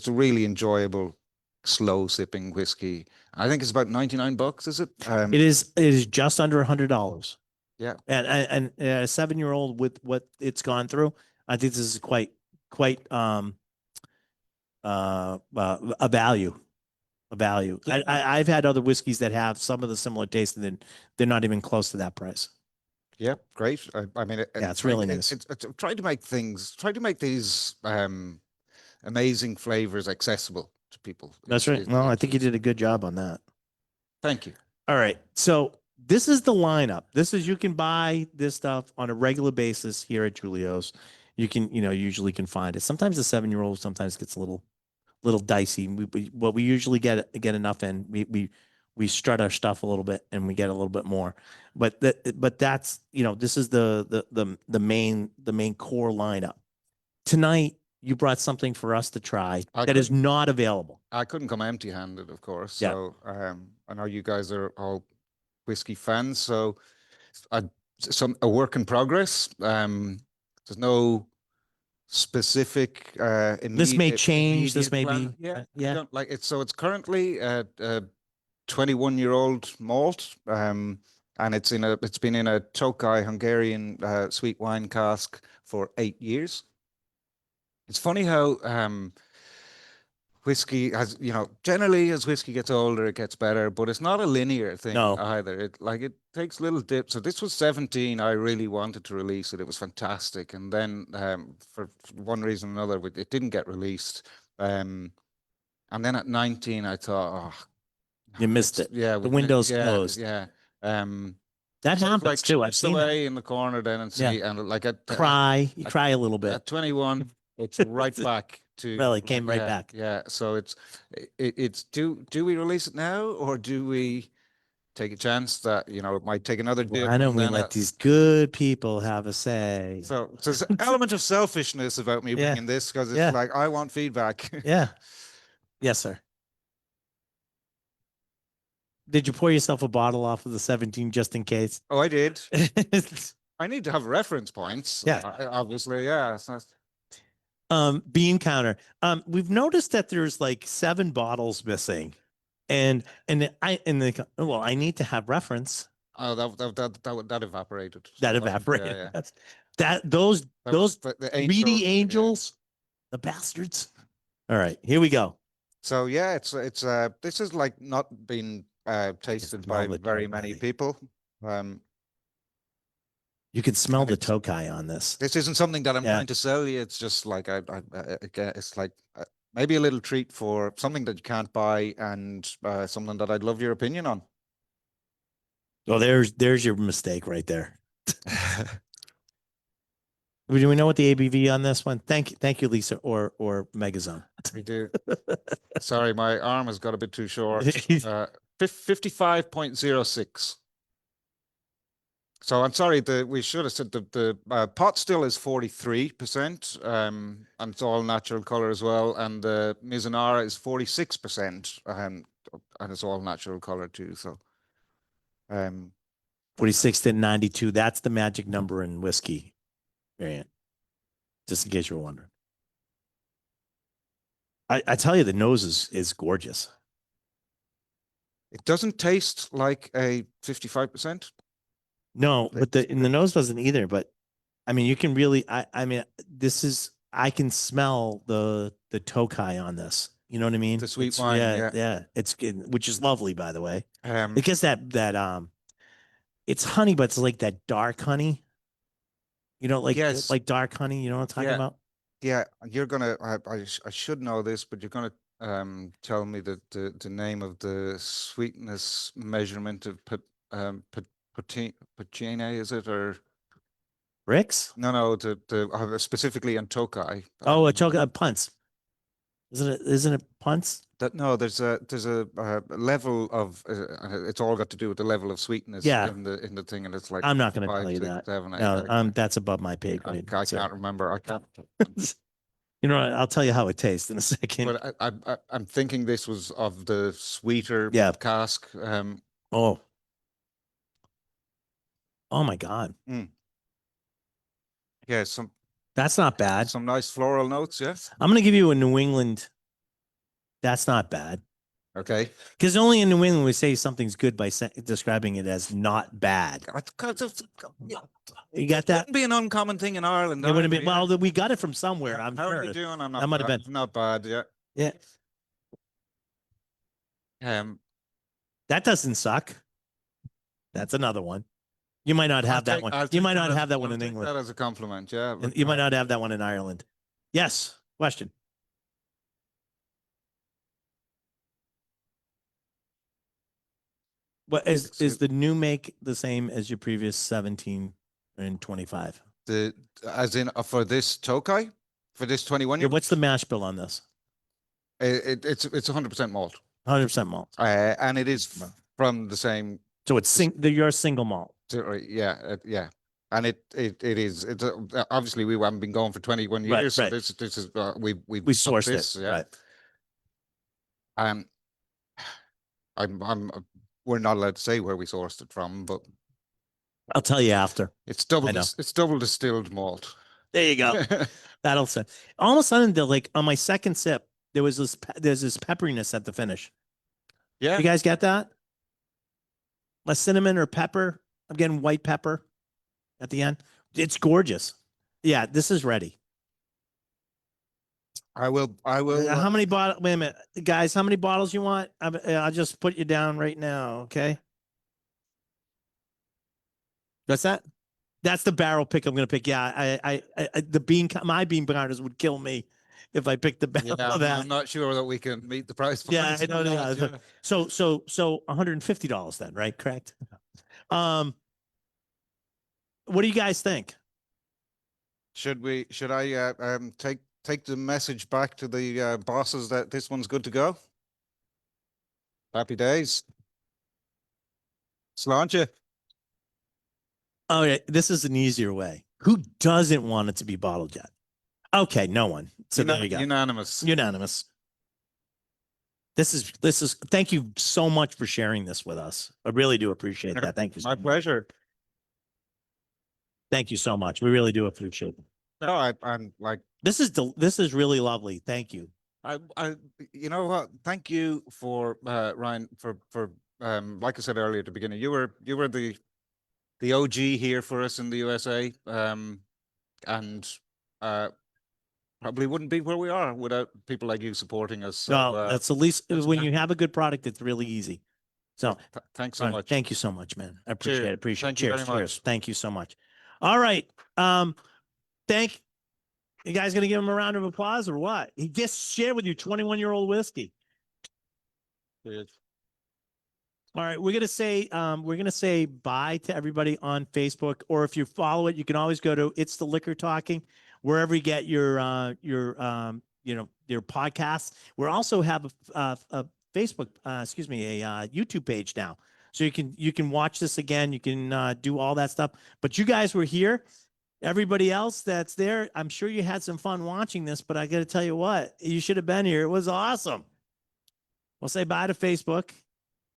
B: a really enjoyable, slow sipping whiskey. I think it's about $99. Is it?
A: It is just under $100.
B: Yeah,
A: and a 7-year-old with what it's gone through, I think this is quite a value. I've had other whiskeys that have some of the similar taste, and then they're not even close to that price.
B: Yeah, great. I mean,
A: it's really nice.
B: It's try to make these amazing flavors accessible to people.
A: That's right. Well, I think you did a good job on that.
B: Thank you.
A: All right. So this is the lineup. You can buy this stuff on a regular basis here at Julio's. You can, usually can find it. Sometimes the 7-year-old sometimes gets a little dicey. We usually get enough in. We strut our stuff a little bit and we get a little bit more. But that's, this is the main core lineup. Tonight, you brought something for us to try that is not available.
B: I couldn't come empty-handed, of course.
A: Yeah.
B: So I know you guys are all whiskey fans, so a work in progress. There's no specific
A: this may change. This may
B: plan.
A: be
B: I don't like it. So it's currently a 21-year-old malt, and it's been in a Tokai Hungarian sweet wine cask for 8 years. It's funny how whiskey has, generally as whiskey gets older, it gets better, but it's not a linear thing either. It takes little dips. So this was 17. I really wanted to release it. It was fantastic. And then for one reason or another, it didn't get released. And then at 19, I thought,
A: you missed it.
B: Yeah.
A: The window's closed.
B: Yeah.
A: That happens
B: like
A: too. I've
B: chips
A: seen that.
B: away in the corner then and see, and like
A: Cry. You
B: at-
A: cry a little bit.
B: at 21, it's right back to
A: Really came right
B: yeah,
A: back.
B: Yeah, so it's do we release it now, or do we take a chance that it might take another dip?
A: Why don't
B: and
A: we
B: then
A: let these good people have a say?
B: so there's an element of selfishness about me
A: Yeah.
B: bringing this, because it's
A: Yeah.
B: like I want feedback.
A: Yeah. Yes, sir. Did you pour yourself a bottle off of the 17 just in case?
B: Oh, I did. I need to have reference points.
A: Yeah.
B: Obviously, yeah.
A: Bean counter. We've noticed that there's like 7 bottles missing. And I need to have reference.
B: Oh, that evaporated.
A: That
B: So,
A: evaporated.
B: yeah.
A: That's those
B: The
A: greedy angels, the bastards. All right, here we go.
B: So yeah, it's this is like not been tasted by
A: smell the
B: very
A: Tokai.
B: many people.
A: You can smell
B: And
A: the
B: it's-
A: Tokai on this.
B: This isn't something that I'm
A: Yeah.
B: trying to sell you. It's just like it's like maybe a little treat for something that you can't buy, and something that I'd love your opinion on.
A: Oh, there's your mistake right there. Do we know what the ABV on this one? Thank you, Lisa or Megazone.
B: We do. Sorry, my arm has got a bit too short. 55.06. So I'm sorry, we should have said the pot still is 43%, and it's all natural color as well, and the Mizunara is 46%, and it's all natural color too. So
A: 46 to 92. That's the magic number in whiskey variant. Just in case you were wondering. I tell you, the nose is gorgeous.
B: it doesn't taste like a 55%.
A: No, but the nose doesn't either. But I mean, you can really I mean, I can smell the Tokai on this. You know what I mean?
B: The sweet
A: It's-
B: wine,
A: yeah. It's good, which is lovely, by the way.
B: Um,
A: Because that it's honey, but it's like that dark honey. You know,
B: Yes.
A: like dark honey. You know what I'm talking
B: Yeah.
A: about?
B: Yeah, you're gonna. I should know this, but you're gonna tell me the name of the sweetness measurement of Puccine, is it, or
A: Bricks?
B: no the specifically on Tokai.
A: Oh, a punts. Isn't it punts?
B: That no, there's a level of it's all got to do with the level of sweetness
A: Yeah.
B: in the thing, and it's like
A: I'm not going to
B: 5,
A: tell you
B: 6,
A: that.
B: 7, 8,
A: No, that's above my pay grade.
B: I
A: sir.
B: can't remember. I can't.
A: You know, I'll tell you how it tastes in a second.
B: But I'm thinking this was of the sweeter
A: Yeah.
B: cask.
A: Oh my God.
B: Yeah,
A: That's not bad.
B: some nice floral notes. Yeah.
A: I'm going to give you a New England. That's not bad.
B: Okay.
A: Because only in New England we say something's good by describing it as not bad. You got that?
B: Wouldn't be an uncommon thing in Ireland.
A: It wouldn't be.
B: either,
A: Well, we got it from somewhere. I'm
B: How
A: sure.
B: are we doing? I'm not.
A: That might have
B: bad.
A: been.
B: Not bad. Yeah.
A: Yeah. That doesn't suck. That's another one. You might not have that one. You might not have that one in England.
B: That as a compliment. Yeah.
A: And you might not have that one in Ireland. Yes. Question. What is the new make the same as your previous 17 and 25?
B: As in for this Tokai, for this 21
A: Yeah, what's the mash bill on this?
B: It's 100% malt.
A: 100% malt.
B: And it is from the same.
A: So it's your single malt.
B: Yeah, yeah. And it is. It's obviously we haven't been going for 21 years.
A: Right,
B: so
A: right.
B: this is we
A: sourced
B: this,
A: it.
B: Yeah.
A: Right.
B: We're not allowed to say where we sourced it from, but
A: I'll tell you after.
B: it's double.
A: I know.
B: It's double distilled malt.
A: There you go. That'll say. All of a sudden, like on my second sip, there's this pepperiness at the finish.
B: Yeah.
A: You guys get that? Less cinnamon or pepper. I'm getting white pepper at the end. It's gorgeous. Yeah, this is ready.
B: I will.
A: How many bottles? Wait a minute, guys. How many bottles you want? I'll just put you down right now. Okay. What's that? That's the barrel pick I'm going to pick. Yeah, my bean counters would kill me if I picked the barrel
B: Yeah,
A: of that.
B: I'm not sure that we can meet the price.
A: Yeah, I know.
B: Yeah.
A: So $150 then, right? Correct. what do you guys think?
B: Should I take the message back to the bosses that this one's good to go? Happy days. Sláinte.
A: Oh, yeah, this is an easier way. Who doesn't want it to be bottled yet? Okay, no one. So there you go.
B: Unanimous.
A: Unanimous. This is thank you so much for sharing this with us. I really do appreciate that. Thank you.
B: My pleasure.
A: Thank you so much. We really do appreciate it.
B: No, I'm like,
A: This is really lovely. Thank you.
B: you know what? Thank you for Ryan for like I said earlier at the beginning, you were the OG here for us in the USA, and probably wouldn't be where we are without people like you supporting us. So,
A: Well, that's at least when you have a good product, it's really easy. So
B: thanks so
A: Ron,
B: much.
A: thank you so much, man. I appreciate
B: Cheers.
A: it. Appreciate
B: Thank
A: it.
B: you
A: Cheers.
B: very
A: Cheers.
B: much.
A: Thank you so much. All right. Thank you guys gonna give him a round of applause or what? He just shared with you 21-year-old whiskey.
B: Cheers.
A: All right, we're gonna say bye to everybody on Facebook, or if you follow it, you can always go to It's the Liquor Talking, wherever you get your your podcasts. We also have a Facebook, a YouTube page now, so you can watch this again. You can do all that stuff. But you guys were here. Everybody else that's there, I'm sure you had some fun watching this. But I got to tell you what, you should have been here. It was awesome. We'll say bye to Facebook.